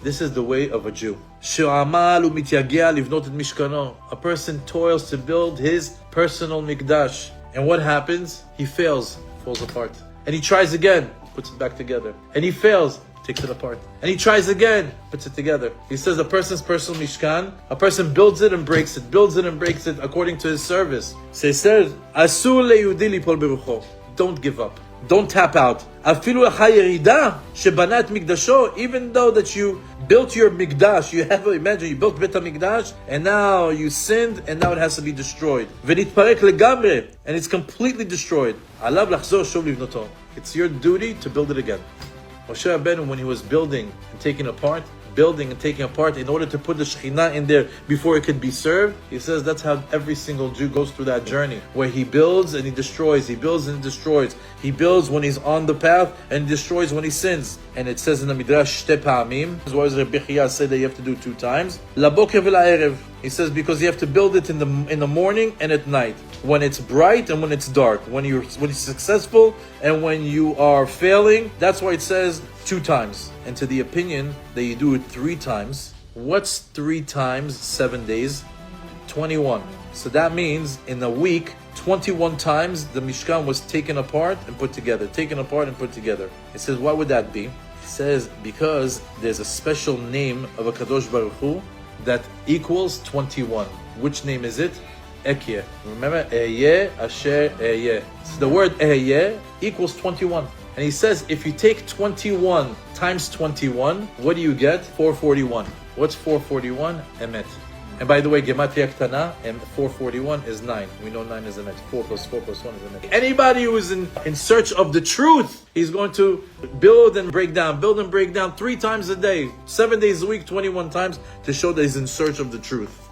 This is the way of a Jew. שעמל ומתייגע לבנות את משכנו. A person toils to build his personal mikdash. And what happens? He fails, falls apart. And he tries again, puts it back together. And he fails, takes it apart. And he tries again, puts it together. He says a person's personal mishkan, a person builds it and breaks it, builds it and breaks it according to his service. So he says, אסור ליהודי ליפול ברוחו. Don't give up. Don't tap out. אפילו אחר ירידה שבנה את מקדשו, even though that you built your mikdash, imagine you built בית המקדש, and now you sinned, and now it has to be destroyed. ונתפרק לגמרי, and it's completely destroyed. עליו לחזור שוב לבנותו. It's your duty to build it again. Moshe Rabbeinu, when he was building and taking apart in order to put the Shekhinah in there before it could be served, he says that's how every single Jew goes through that journey, where he builds and he destroys, he builds and destroys. He builds when he's on the path and destroys when he sins. And it says in the Midrash, shte pa'amim. Why does Rabbi Chia say that you have to do 2 times? Laboker v'la'erev. He says because you have to build it in the morning and at night, when it's bright and when it's dark, when you're successful and when you are failing. That's why it says 2 times. And to the opinion that you do it 3 times, what's 3 times 7 days? 21. So that means in a week, 21 times the Mishkan was taken apart and put together, taken apart and put together. It says, why would that be? It says because there's a special name of a Kadosh Baruch Hu that equals 21. Which name is it? Ehyeh. Remember, Ehyeh Asher Ehyeh. So the word Ehyeh equals 21. And he says, if you take 21 times 21, what do you get? 441. What's 441? Emet. And by the way, Gematria Ktana, and 441 is 9. We know 9 is Emet. 4 plus 4 plus 1 is Emet. Anybody who is in search of the truth, he's going to build and break down 3 times a day, 7 days a week, 21 times, to show that he's in search of the truth.